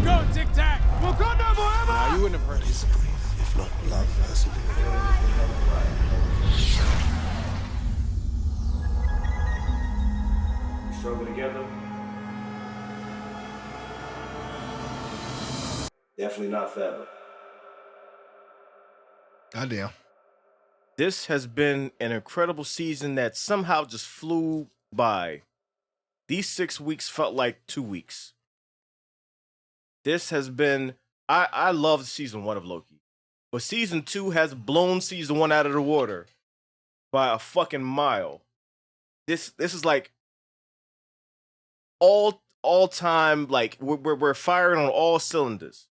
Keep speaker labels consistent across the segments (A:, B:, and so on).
A: go, Tic Tac. Wakanda forever.
B: Nah, you wouldn't have heard it.
C: If not love, has to be.
D: Struggle together. Definitely not forever.
C: Goddamn.
E: This has been an incredible season that somehow just flew by. These 6 weeks felt like 2 weeks. This has been... I loved season 1 of Loki. But season 2 has blown season 1 out of the water by a fucking mile. This is like all time, like we're firing on all cylinders.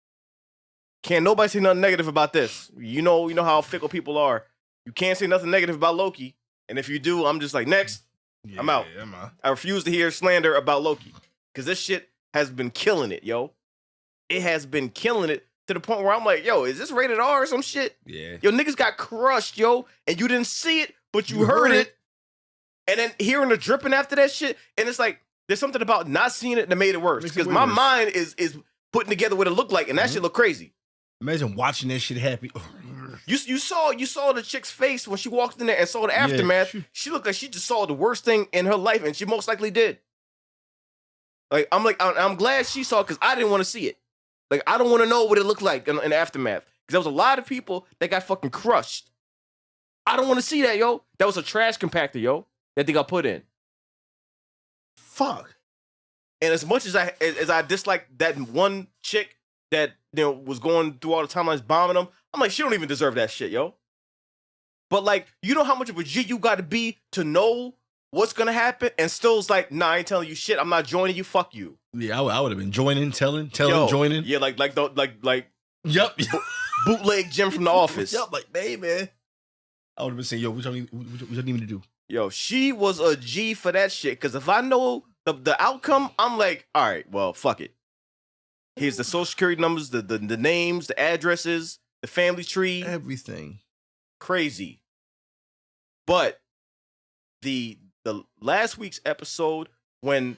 E: Can't nobody say nothing negative about this. You know how fickle people are. You can't say nothing negative about Loki. And if you do, I'm just like, next.
C: Yeah,
E: I'm out. I refuse to hear slander about Loki. Because this shit has been killing it, yo. It has been killing it to the point where I'm like, yo, is this rated R or some shit?
C: Yeah.
E: Yo, niggas got crushed, yo. And you didn't see it, but you heard it. And then hearing the dripping after that shit. And it's like, there's something about not seeing it that made it worse. Because my mind is putting together what it looked like. And that shit looked crazy.
C: Imagine watching that shit happen.
E: You saw the chick's face when she walked in there and saw the aftermath.
C: Yeah,
E: she looked like she just saw the worst thing in her life, and she most likely did. I'm glad she saw it because I didn't want to see it. Like, I don't want to know what it looked like in the aftermath. Because there was a lot of people that got fucking crushed. I don't want to see that, yo. That was a trash compactor, yo, that they got put in.
C: Fuck.
E: And as much as I dislike that one chick that was going through all the timelines bombing them, I'm like, she don't even deserve that shit, yo. But like, you know how much of a G you got to be to know what's gonna happen, and still's like, nah, I ain't telling you shit. I'm not joining you. Fuck you.
C: Yeah, I would have been joining, telling, joining.
E: Yeah, like
C: Yep.
E: bootleg Jim from The Office.
C: Yep, like, hey man. I would have been saying, yo, what y'all need me to do?
E: Yo, she was a G for that shit. Because if I know the outcome, I'm like, all right, well, fuck it. Here's the social security numbers, the names, the addresses, the family tree.
C: Everything.
E: Crazy. But the last week's episode, and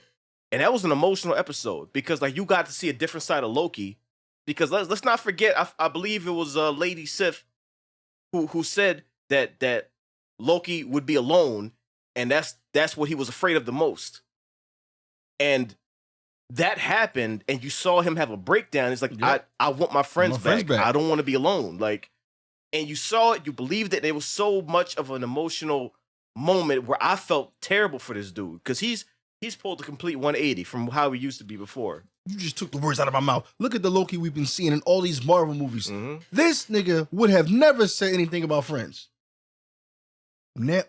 E: that was an emotional episode because like you got to see a different side of Loki. Because let's not forget, I believe it was Lady Sif who said that Loki would be alone, and that's what he was afraid of the most. And that happened, and you saw him have a breakdown. It's like, yep. I want my friends back. I don't want to be alone. Like, and you saw it, you believed it. It was so much of an emotional moment where I felt terrible for this dude because he's pulled a complete 180 from how he used to be before.
C: You just took the words out of my mouth. Look at the Loki we've been seeing in all these Marvel movies. Mm-hmm. This nigga would have never said anything about friends. Now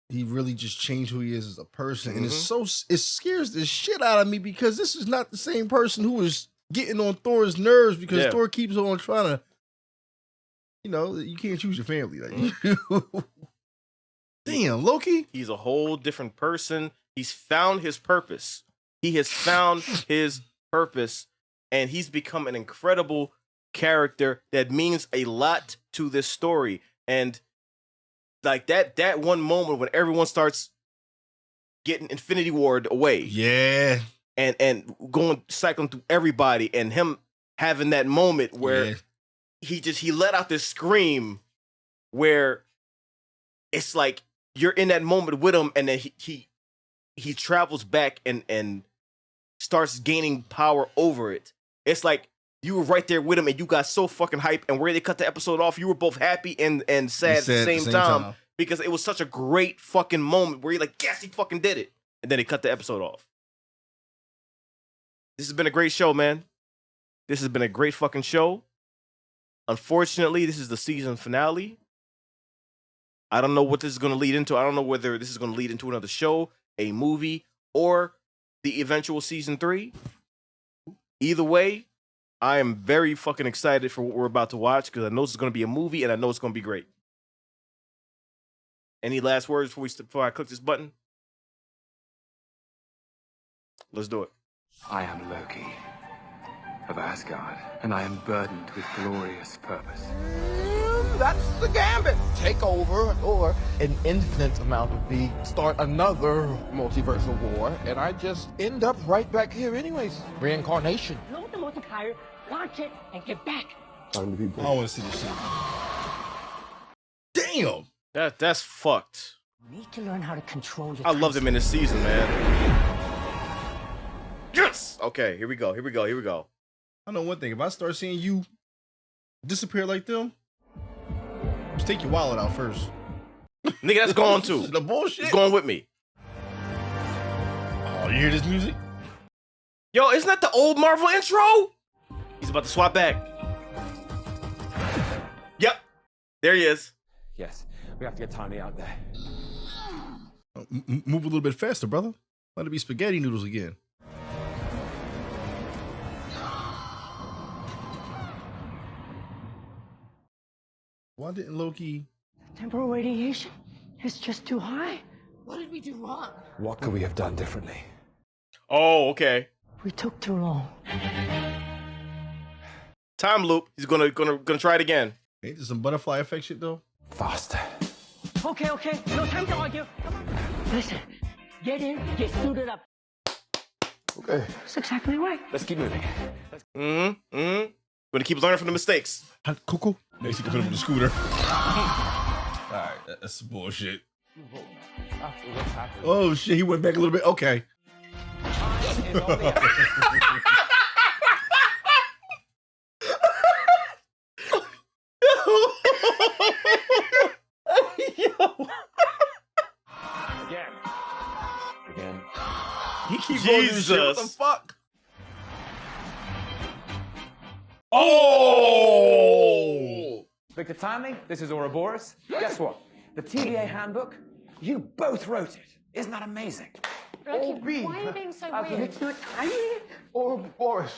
C: he really just changed who he is as a person, mm-hmm. And it scares the shit out of me because this is not the same person who was getting on Thor's nerves because Thor keeps on trying to, you can't choose your family. Like, mm-hmm. Damn, Loki.
E: He's a whole different person. He's found his purpose. He has found his purpose, and he's become an incredible character that means a lot to this story. And like that one moment when everyone starts getting Infinity Ward away.
C: Yeah.
E: And going cycling through everybody, and him having that moment where he let out this scream where it's like you're in that moment with him, and then he travels back and starts gaining power over it. It's like you were right there with him, and you got so fucking hype. And where they cut the episode off, you were both happy and sad at the same time because it was such a great fucking moment where you're like, yes, he fucking did it. And then they cut the episode off. This has been a great show, man. This has been a great fucking show. Unfortunately, this is the season finale. I don't know what this is going to lead into. I don't know whether this is going to lead into another show, a movie, or the eventual season 3. Either way, I am very fucking excited for what we're about to watch because I know this is going to be a movie and I know it's going to be great. Any last words before I click this button? Let's do it.
F: I am Loki of Asgard, and I am burdened with glorious purpose.
B: That's the gambit. Take over, or an infinite amount of me, start another multiversal war, and I just end up right back here anyways. Reincarnation.
G: You know what the most entire Launch it and get back.
C: I don't want to see this shit. Damn.
E: That's fucked.
G: You need to learn how to control your
E: I love them in this season, man. Yes. Okay, here we go.
C: I know one thing. If I start seeing you disappear like them, just take your wallet out first.
E: Nigga, that's gone too.
C: The bullshit.
E: It's going with me.
C: Oh, you hear this music?
E: Yo, isn't that the old Marvel intro? He's about to swap back. Yep. There he is.
F: Yes, we have to get Tiny out there.
C: Move a little bit faster, brother. Let it be spaghetti noodles again. Why didn't Loki?
G: Temporal radiation is just too high. What did we do wrong?
F: What could we have done differently?
E: Oh, okay.
G: We took too long.
E: Time loop. He's gonna try it again.
C: Ain't this some butterfly effect shit though?
F: Faster.
G: Okay. No time to argue. Come on. Listen, get in, get suited up.
F: Okay.
G: That's exactly right.
F: Let's keep moving.
E: Gonna keep learning from the mistakes.
C: Coco. Next you can put him on the scooter. Alright, that's bullshit. Oh shit, he went back a little bit. Okay.
F: Again.
C: He keeps going this shit. What the fuck?
E: Oh!
F: Victor Timely, this is Ouroboros. Guess what? The TVA handbook, you both wrote it. Isn't that amazing?
H: Loki, why are you being so weird?
G: It's not Tiny.
B: Ouroboros.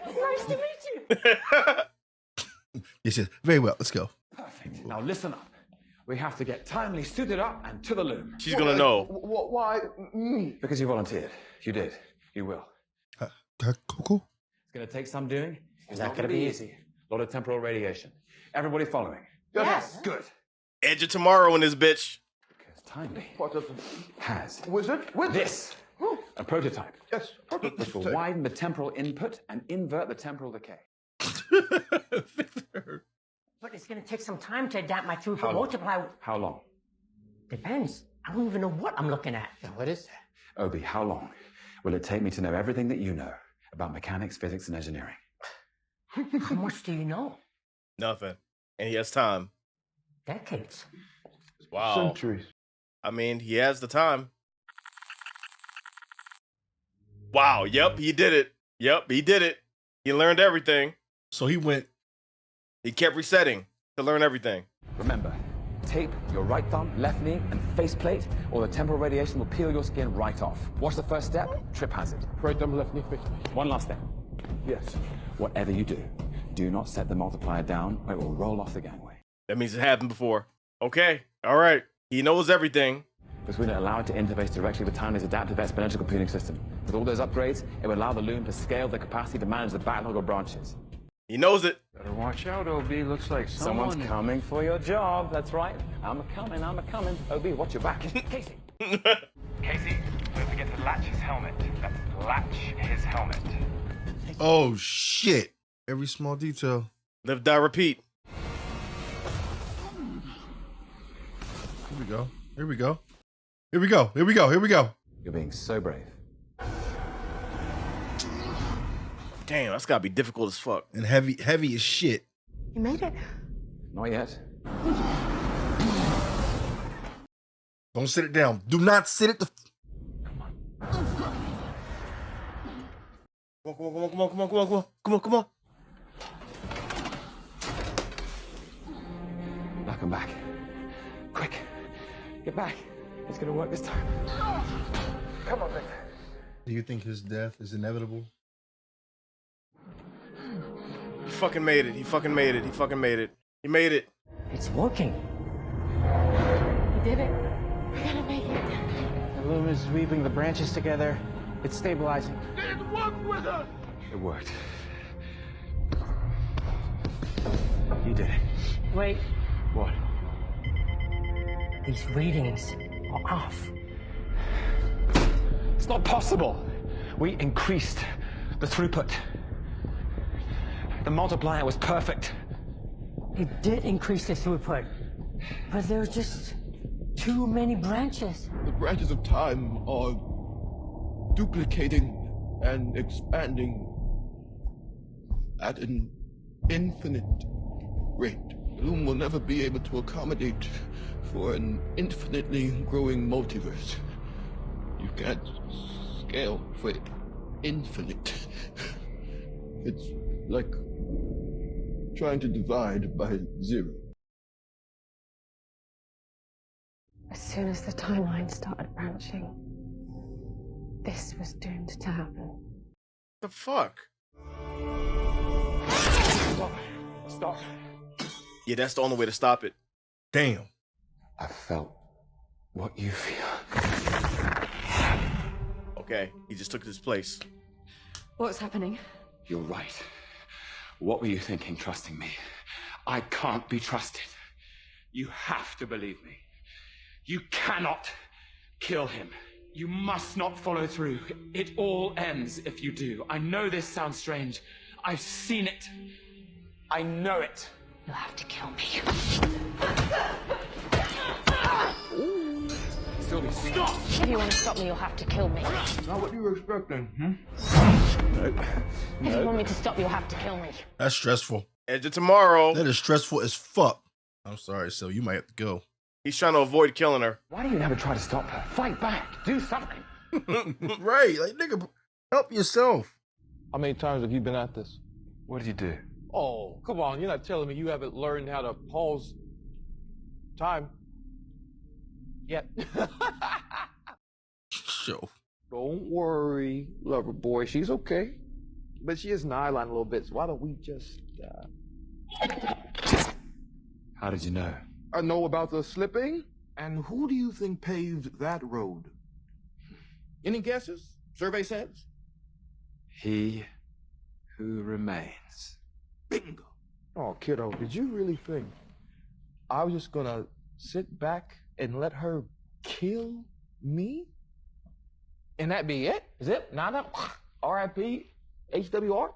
G: Nice to meet you.
C: He says, very well, let's go.
F: Perfect. Now listen up. We have to get Timely suited up and to the loom.
E: She's gonna know.
B: Why me?
F: Because you volunteered. You did. You will.
C: Coco?
F: It's going to take some doing. It's not going to be easy. A lot of temporal radiation. Everybody following?
G: Yes.
F: Good.
E: Edge of tomorrow in this bitch.
F: Because Timely
B: What does
F: has
B: wizard?
F: this. A prototype.
B: Yes.
F: Which will widen the temporal input and invert the temporal decay.
G: But it's going to take some time to adapt my throughput multiply.
F: How long?
G: Depends. I don't even know what I'm looking at.
F: What is that? Obi, how long will it take me to know everything that you know about mechanics, physics, and engineering?
G: How much do you know?
E: Nothing. And he has time.
G: Decades.
E: Wow.
B: Centuries.
E: I mean, he has the time. Wow. Yep, he did it. He learned everything.
C: So he went.
E: He kept resetting to learn everything.
F: Remember, tape your right thumb, left knee, and faceplate, or the temporal radiation will peel your skin right off. What's the first step? Trip hazard.
B: Right thumb, left knee, face.
F: One last step.
B: Yes.
F: Whatever you do, do not set the multiplier down or it will roll off the gangway.
E: That means it happened before. Okay. All right. He knows everything.
F: Because we don't allow it to interface directly with Timely's adaptive exponential computing system. With all those upgrades, it will allow the loom to scale the capacity to manage the backlog of branches.
E: He knows it.
A: Better watch out, OB. Looks like
F: Someone's coming for your job. That's right. I'm a-coming. OB, watch your back. Casey.
I: Casey, don't forget to latch his helmet. That's latch his helmet.
C: Oh shit. Every small detail.
E: Live, die, repeat.
C: Here we go. Here we go. Here we go. Here we go. Here we go.
F: You're being so brave.
E: Damn, that's gotta be difficult as fuck.
C: And heavy as shit.
G: You made it.
F: Not yet.
C: Don't sit it down. Do not sit it the.
E: Come on.
F: Knock him back. Quick. Get back. It's gonna work this time.
B: Come on, Victor.
C: Do you think his death is inevitable?
E: He fucking made it. He made it.
G: It's working.
H: We did it. We're gonna make it.
A: The loom is weaving the branches together. It's stabilizing.
B: It worked with us.
F: It worked.
A: You did it.
G: Wait,
F: What?
G: these readings are off.
F: It's not possible. We increased the throughput. The multiplier was perfect.
G: It did increase the throughput, but there's just too many branches.
B: The branches of time are duplicating and expanding at an infinite rate. The Loom will never be able to accommodate for an infinitely growing multiverse. You can't scale for infinite. It's like trying to divide by zero.
H: As soon as the timeline started branching, this was doomed to happen.
E: The fuck?
F: Stop.
E: Yeah, that's the only way to stop it.
C: Damn.
F: I felt what you feel.
E: Okay, he just took his place.
H: What's happening?
F: You're right. What were you thinking, trusting me? I can't be trusted. You have to believe me. You cannot kill him. You must not follow through. It all ends if you do. I know this sounds strange. I've seen it. I know it.
H: You'll have to kill me.
F: Sylvie, stop!
H: If you want to stop me, you'll have to kill me.
B: Not what you were expecting,
H: If you want me to stop, you'll have to kill me.
C: That's stressful.
E: Edge of tomorrow.
C: That is stressful as fuck. I'm sorry, so you might have to go.
E: He's trying to avoid killing her.
F: Why do you never try to stop her? Fight back. Do something.
C: Right, like nigga, help yourself.
B: How many times have you been at this?
F: What did you do?
B: Oh, come on. You're not telling me you haven't learned how to pause time yet.
C: Sure.
B: Don't worry, lover boy. She's okay. But she is an eyeline a little bit, so why don't we just,
F: How did you know?
B: I know about the slipping. And who do you think paved that road? Any guesses? Survey says?
F: He who remains.
B: Bingo. Oh, kiddo, did you really think I was just gonna sit back and let her kill me? And that be it? Zip, nada, R.I.P., HWR?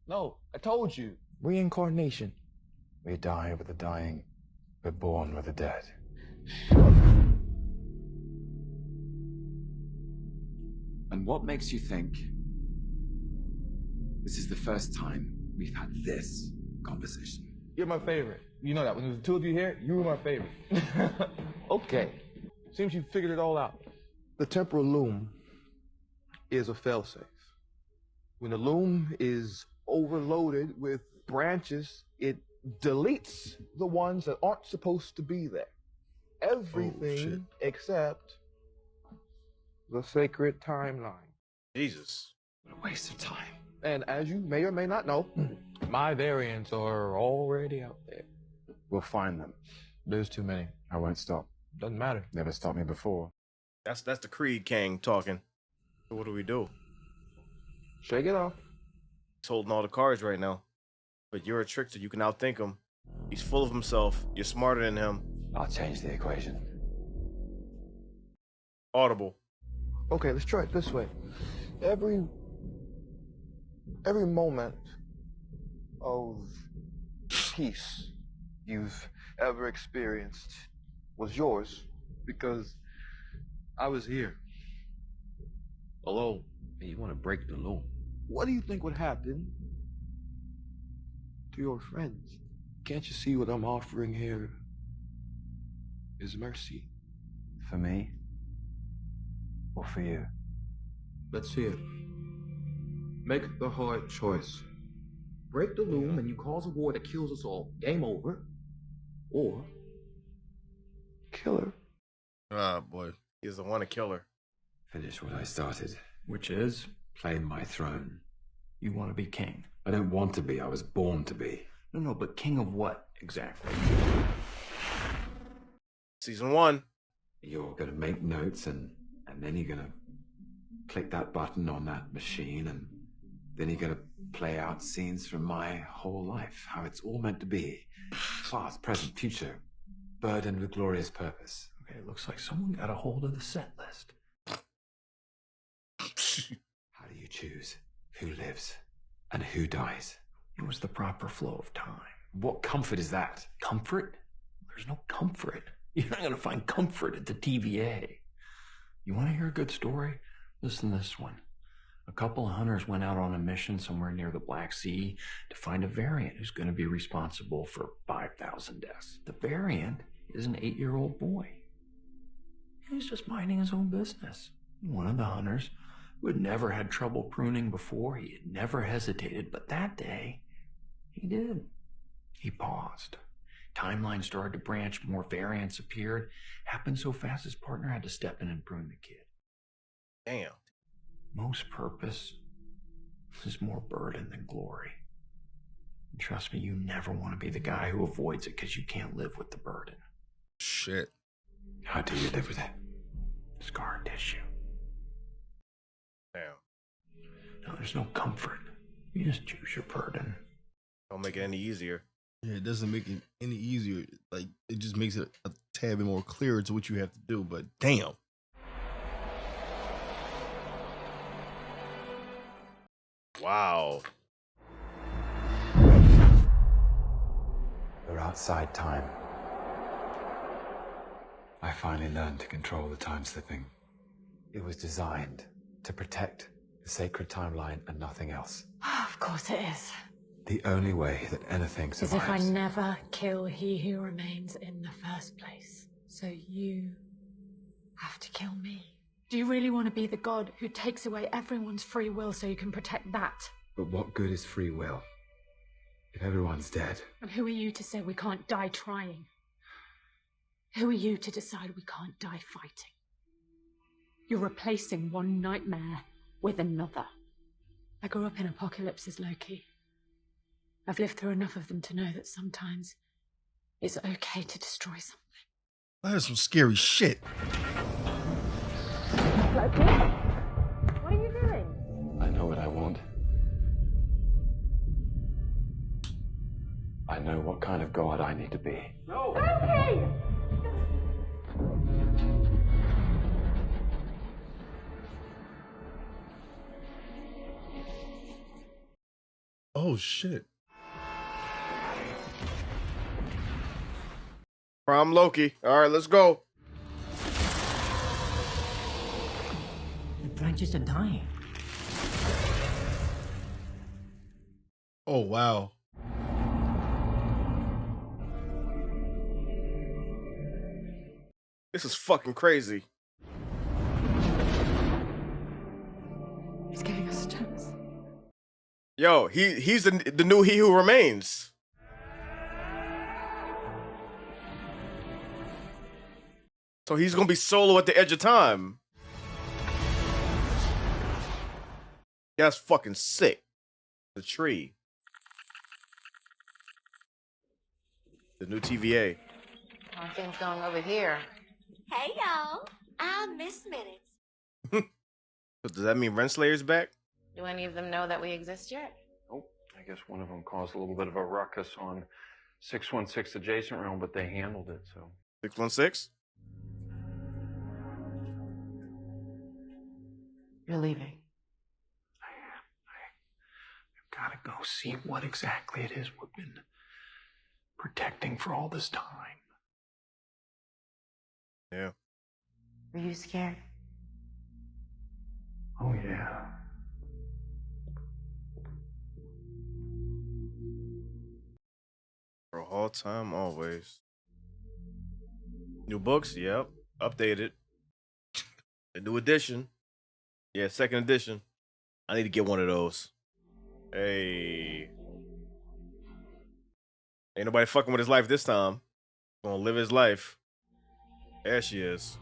B: No, I told you. Reincarnation.
F: We die with the dying. We're born with the dead. And what makes you think this is the first time we've had this conversation?
B: You're my favorite. You know that. When there's the two of you here, you were my favorite. Okay. Seems you figured it all out. The temporal loom is a failsafe. When the loom is overloaded with branches, it deletes the ones that aren't supposed to be there. Everything except the sacred timeline.
E: Jesus.
F: What a waste of time.
B: And as you may or may not know, my variants are already out there.
F: We'll find them.
B: There's too many.
F: I won't stop.
B: Doesn't matter.
F: Never stopped me before.
E: That's the Creed King talking. So what do we do?
B: Shake it off.
E: He's holding all the cards right now. But you're a trickster. You can outthink him. He's full of himself. You're smarter than him.
F: I'll change the equation.
E: Audible.
B: Okay, let's try it this way. Every moment of peace you've ever experienced was yours because I was here alone, and you want to break the loom. What do you think would happen to your friends? Can't you see what I'm offering here is mercy?
F: For me? Or for you?
B: Let's see it. Make the hard choice. Break the loom and you cause a war that kills us all. Game over. Or kill her.
C: Ah, boy.
E: He doesn't want to kill her.
F: Finish what I started.
J: Which is,
F: Claim my throne.
J: you want to be king.
F: I don't want to be, I was born to be.
J: No, but king of what, exactly?
E: Season 1.
F: You're gonna make notes and then you're gonna click that button on that machine and then you're gonna play out scenes from my whole life, how it's all meant to be. Past, present, future, burdened with glorious purpose.
J: Okay, it looks like someone got a hold of the set list.
F: How do you choose who lives? And who dies?
J: It was the proper flow of time.
F: What comfort is that?
J: Comfort? There's no comfort. You're not going to find comfort at the TVA. You want to hear a good story? Listen to this one. A couple of hunters went out on a mission somewhere near the Black Sea to find a variant who's going to be responsible for 5,000 deaths. The variant is an 8-year-old boy. He's just minding his own business. One of the hunters, who had never had trouble pruning before, he had never hesitated, but that day, he did. He paused. Timeline started to branch, more variants appeared. Happened so fast his partner had to step in and prune the kid.
E: Damn.
J: Most purpose is more burden than glory. And trust me, you never want to be the guy who avoids it because you can't live with the burden.
C: Shit.
F: How do you live with it?
J: Scar tissue.
E: Damn.
J: No, there's no comfort. You just choose your burden.
E: Don't make it any easier.
C: Yeah, it doesn't make it any easier. Like, it just makes it a tad bit more clear to what you have to do, but damn.
E: Wow.
F: We're outside time. I finally learned to control the time slipping. It was designed to protect the sacred timeline and nothing else.
H: Of course it is.
F: The only way that anything
H: As
F: survives.
H: if I never kill he who remains in the first place. So you have to kill me. Do you really want to be the god who takes away everyone's free will so you can protect that?
F: But what good is free will if everyone's dead?
H: And who are you to say we can't die trying? Who are you to decide we can't die fighting? You're replacing one nightmare with another. I grew up in apocalypses, Loki. I've lived through enough of them to know that sometimes it's okay to destroy something.
C: That is some scary shit.
H: Loki? What are you doing?
F: I know what I want. I know what kind of god I need to be.
H: No! Loki!
C: Oh, shit.
E: Prom Loki. All right, let's go.
G: The branches are dying.
C: Oh, wow.
E: This is fucking crazy.
H: He's giving us stones.
E: Yo, he's the new He Who Remains. So he's gonna be solo at the edge of time. That's fucking sick. The tree. The new TVA.
K: How are things going over here?
L: Hey, y'all. I miss minutes.
E: So does that mean Renslayer's back?
K: Do any of them know that we exist yet?
J: Nope. I guess one of them caused a little bit of a ruckus on 616 adjacent realm, but they handled it, so.
E: 616?
K: You're leaving.
J: I've gotta go see what exactly it is we've been protecting for all this time.
E: Yeah.
K: Were you scared?
J: Oh, yeah.
E: For all time, always. New books, yep. Updated. A new edition. Yeah, second edition. I need to get one of those. Hey. Ain't nobody fucking with his life this time. Gonna live his life. There she is.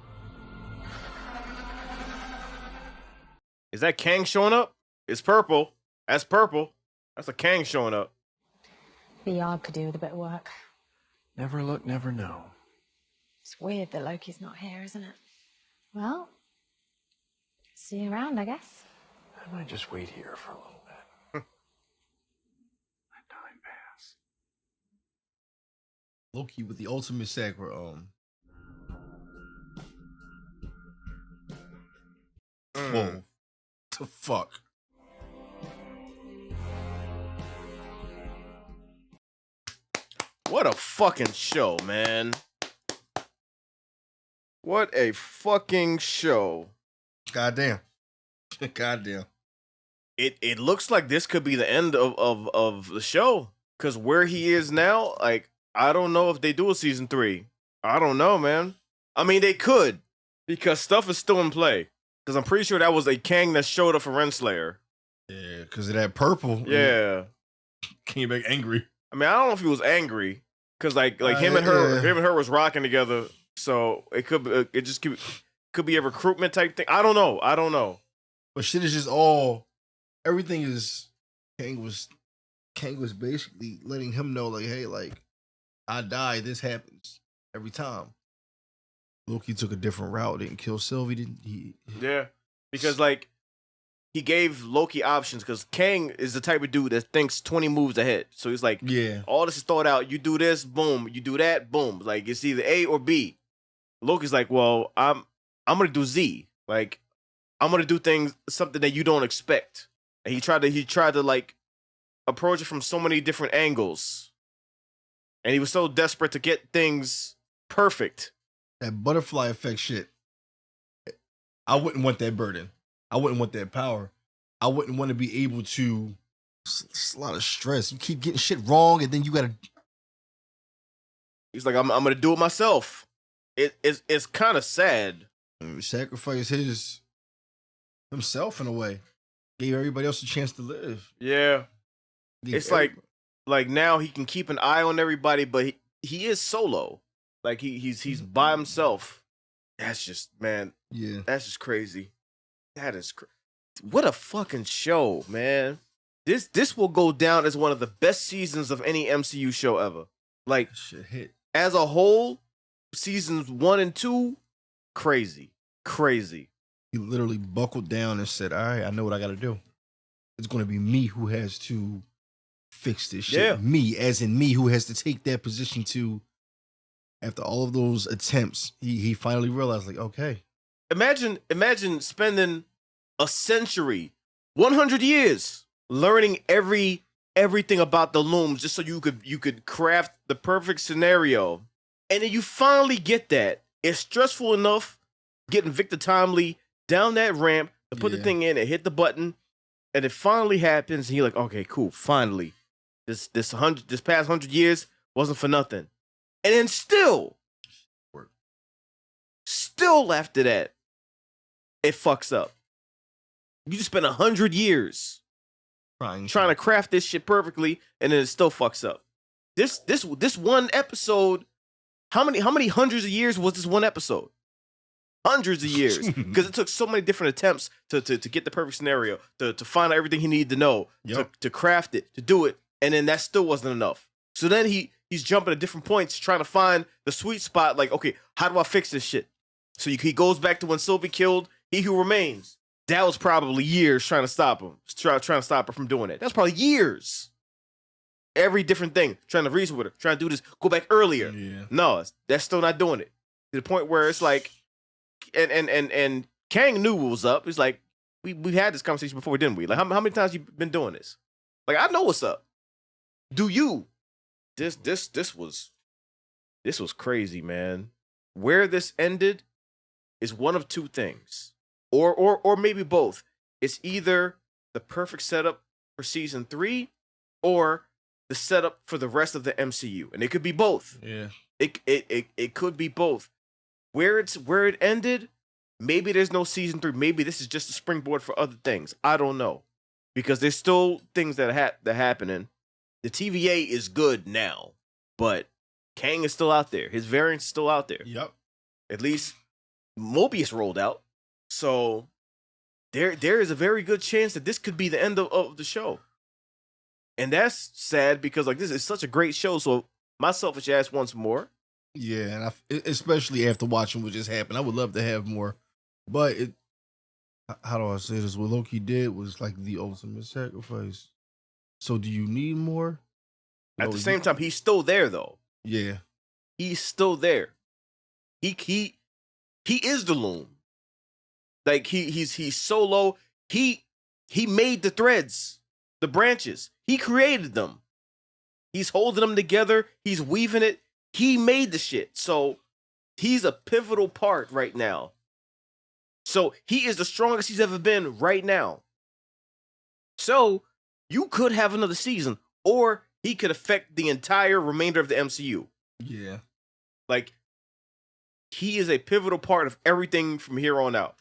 E: Is that Kang showing up? It's purple. That's purple. That's a Kang showing up.
H: The yard could do with a bit of work.
J: Never look, never know.
H: It's weird that Loki's not here, isn't it? Well, see you around, I guess.
J: I might just wait here for a little bit. Let time pass.
C: Loki with the ultimate sacrifice. Whoa. The fuck?
E: What a fucking show, man. What a fucking show.
C: Goddamn. Goddamn.
E: It looks like this could be the end of the show. Because where he is now, like, I don't know if they do a season 3. I don't know, man. I mean, they could. Because stuff is still in play. Because I'm pretty sure that was a Kang that showed up for Renslayer.
C: Yeah, because of that purple.
E: Yeah.
C: Came back angry.
E: I mean, I don't know if he was angry. Because, like him and her was rocking together. So it could be a recruitment type thing. I don't know.
C: But shit is just all, everything is, Kang was basically letting him know, like, hey, like, I die, this happens every time. Loki took a different route, didn't kill Sylvie, didn't he?
E: Yeah, because, like, he gave Loki options, because Kang is the type of dude that thinks 20 moves ahead. So he's like,
C: yeah,
E: all this is thought out. You do this, boom. You do that, boom. Like, it's either A or B. Loki's like, well, I'm gonna do Z. Like, I'm gonna do something that you don't expect. And he tried to like approach it from so many different angles. And he was so desperate to get things perfect.
C: That butterfly effect shit. I wouldn't want that burden. I wouldn't want that power. I wouldn't want to be able to. It's a lot of stress. You keep getting shit wrong, and then you gotta.
E: He's like, I'm gonna do it myself. It's kind of sad.
C: Sacrifice himself in a way. Gave everybody else a chance to live.
E: Yeah. It's like now he can keep an eye on everybody, but he is solo. Like he's by himself. That's just, man.
C: Yeah.
E: That's just crazy. That is what a fucking show, man. This will go down as one of the best seasons of any MCU show ever. Like,
C: shit hit.
E: As a whole, seasons 1 and 2, crazy.
C: He literally buckled down and said, all right, I know what I got to do. It's going to be me who has to fix this shit.
E: Yeah.
C: Me, as in me, who has to take that position to, after all of those attempts, he finally realized, like, okay.
E: Imagine spending a century, 100 years, learning everything about the looms just so you could craft the perfect scenario. And then you finally get that. It's stressful enough getting Victor Timely down that ramp to put the thing in and hit the button. And it finally happens. And you're like, okay, cool. Finally. This past 100 years wasn't for nothing. And then still after that, it fucks up. You just spent 100 years trying to craft this shit perfectly, and then it still fucks up. This one episode, how many hundreds of years was this one episode? Hundreds of years, because it took so many different attempts to get the perfect scenario, to find out everything he needed to know, to craft it, to do it, and then that still wasn't enough. So then he's jumping at different points, trying to find the sweet spot. Like, okay, how do I fix this shit? So he goes back to when Sylvie killed He Who Remains. That was probably years trying to stop him, trying to stop her from doing it. That's probably years. Every different thing, trying to reason with her, trying to do this, go back earlier.
C: Yeah.
E: No, that's still not doing it. To the point where it's like, and Kang knew what was up. It's like, we had this conversation before, didn't we? Like, how many times you been doing this? Like, I know what's up. Do you? This was crazy, man. Where this ended is one of two things. Or maybe both. It's either the perfect setup for season 3 or the setup for the rest of the MCU. And it could be both.
C: Yeah.
E: It could be both. Where it ended, maybe there's no season 3. Maybe this is just a springboard for other things. I don't know. Because there's still things that are happening. The TVA is good now, but Kang is still out there. His variant's still out there.
C: Yep.
E: At least Mobius rolled out. So there is a very good chance that this could be the end of the show. And that's sad because, like, this is such a great show. So my selfish ass wants more.
C: Yeah, and especially after watching what just happened, I would love to have more. But how do I say this? What Loki did was like the ultimate sacrifice. So do you need more?
E: At the same time, he's still there though.
C: Yeah.
E: He's still there. He is the loom. Like he's solo. He made the threads, the branches. He created them. He's holding them together. He's weaving it. He made the shit. So he's a pivotal part right now. So he is the strongest he's ever been right now. So you could have another season, or he could affect the entire remainder of the MCU.
C: Yeah.
E: Like, he is a pivotal part of everything from here on out.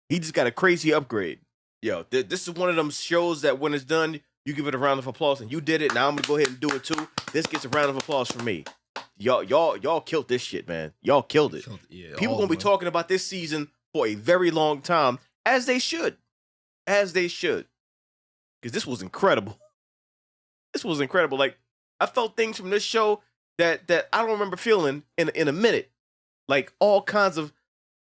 E: He just got a crazy upgrade. Yo, this is one of them shows that when it's done, you give it a round of applause, and you did it. Now I'm gonna go ahead and do it too. This gets a round of applause from me. Y'all killed this shit, man. Y'all killed it.
C: Yeah,
E: People gonna be talking about this season for a very long time, as they should. As they should. Because this was incredible. This was incredible. Like, I felt things from this show that I don't remember feeling in a minute. Like, all kinds of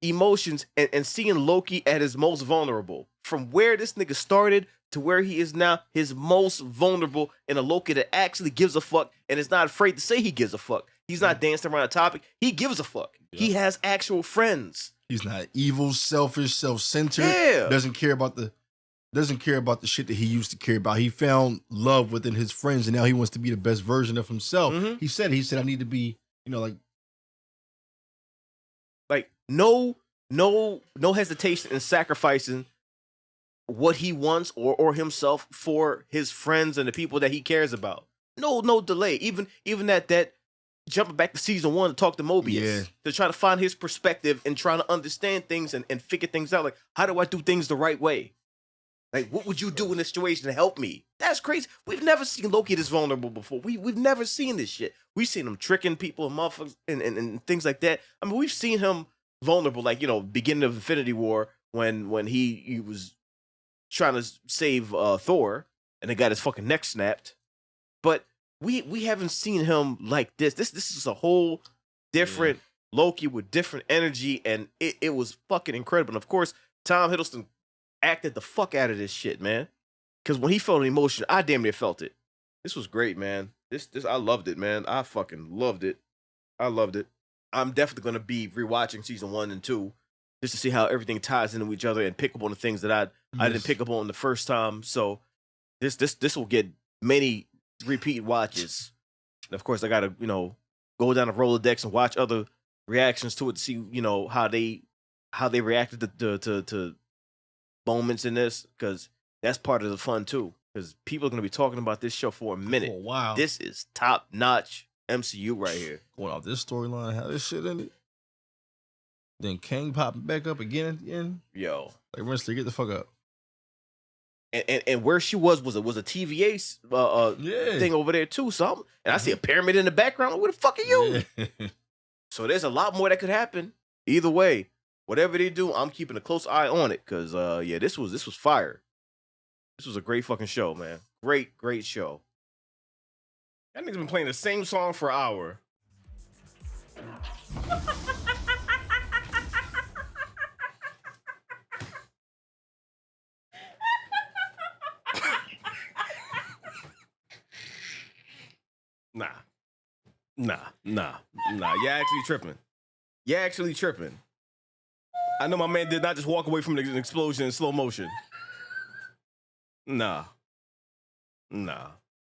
E: emotions and seeing Loki at his most vulnerable. From where this nigga started to where he is now, his most vulnerable, in a Loki that actually gives a fuck and is not afraid to say he gives a fuck. He's not dancing around a topic. He gives a fuck. Yeah. He has actual friends.
C: He's not evil, selfish, self-centered.
E: Yeah.
C: Doesn't care about the shit that he used to care about. He found love within his friends, and now he wants to be the best version of himself. Mm-hmm. He said, I need to be,
E: like no hesitation in sacrificing what he wants or himself for his friends and the people that he cares about. No delay. Even that jumping back to season 1 to talk to Mobius, to try to find his perspective and trying to understand things and figure things out. Like, how do I do things the right way? Like, what would you do in this situation to help me? That's crazy. We've never seen Loki this vulnerable before. We've never seen this shit. We've seen him tricking people and motherfuckers and things like that. I mean, we've seen him vulnerable, like, beginning of Infinity War when he was trying to save Thor and then got his fucking neck snapped. But we haven't seen him like this. This is a whole different Loki with different energy, and it was fucking incredible. And of course, Tom Hiddleston acted the fuck out of this shit, man. Because when he felt an emotion, I damn near felt it. This was great, man. This I loved it, man. I fucking loved it. I loved it. I'm definitely gonna be rewatching season 1 and 2 just to see how everything ties into each other and pick up on the things that I didn't pick up on the first time. So this will get many repeat watches. And of course, I gotta go down the Rolodex and watch other reactions to it to see how they reacted to moments in this, because that's part of the fun too, because people are going to be talking about this show for a minute.
C: Oh, wow.
E: This is top-notch MCU right here.
C: Going off this storyline, have this shit in it. Then Kang popping back up again at the end.
E: Yo.
C: Like, Winston, get the fuck up.
E: And where she was a TVA thing over there too. So I see a pyramid in the background. Where the fuck are you? Yeah. So there's a lot more that could happen. Either way, whatever they do, I'm keeping a close eye on it, because this was fire. This was a great fucking show, man. Great show. That nigga's been playing the same song for an hour. Nah. You're actually tripping. I know my man did not just walk away from an explosion in slow motion. Nah.